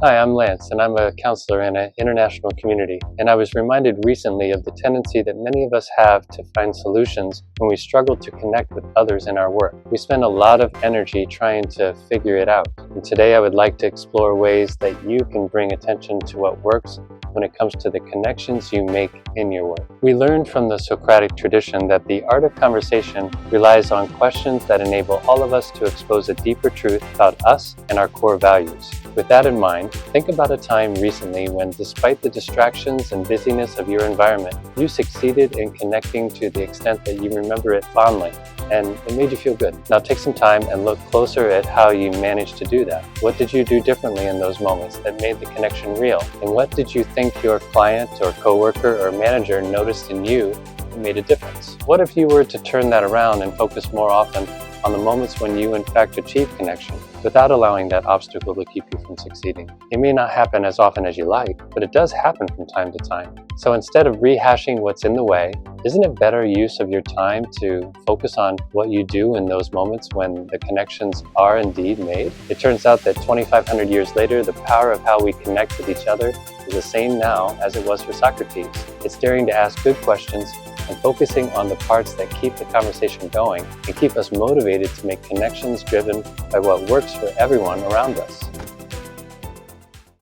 Hi, I'm Lance, and I'm a counselor in an international community. And I was reminded recently of the tendency that many of us have to find solutions when we struggle to connect with others in our work. We spend a lot of energy trying to figure it out. And today I would like to explore ways that you can bring attention to what works when it comes to the connections you make in your work. We learned from the Socratic tradition that the art of conversation relies on questions that enable all of us to expose a deeper truth about us and our core values. With that in mind, think about a time recently when, despite the distractions and busyness of your environment, you succeeded in connecting to the extent that you remember it fondly, and it made you feel good. Now take some time and look closer at how you managed to do that. What did you do differently in those moments that made the connection real? And what did you think your client or coworker or manager noticed in you that made a difference? What if you were to turn that around and focus more often on the moments when you in fact achieve connection, without allowing that obstacle to keep you from succeeding? It may not happen as often as you like, but it does happen from time to time. So instead of rehashing what's in the way, isn't it better use of your time to focus on what you do in those moments when the connections are indeed made? It turns out that 2,500 years later, the power of how we connect with each other is the same now as it was for Socrates. It's daring to ask good questions and focusing on the parts that keep the conversation going and keep us motivated to make connections driven by what works for everyone around us.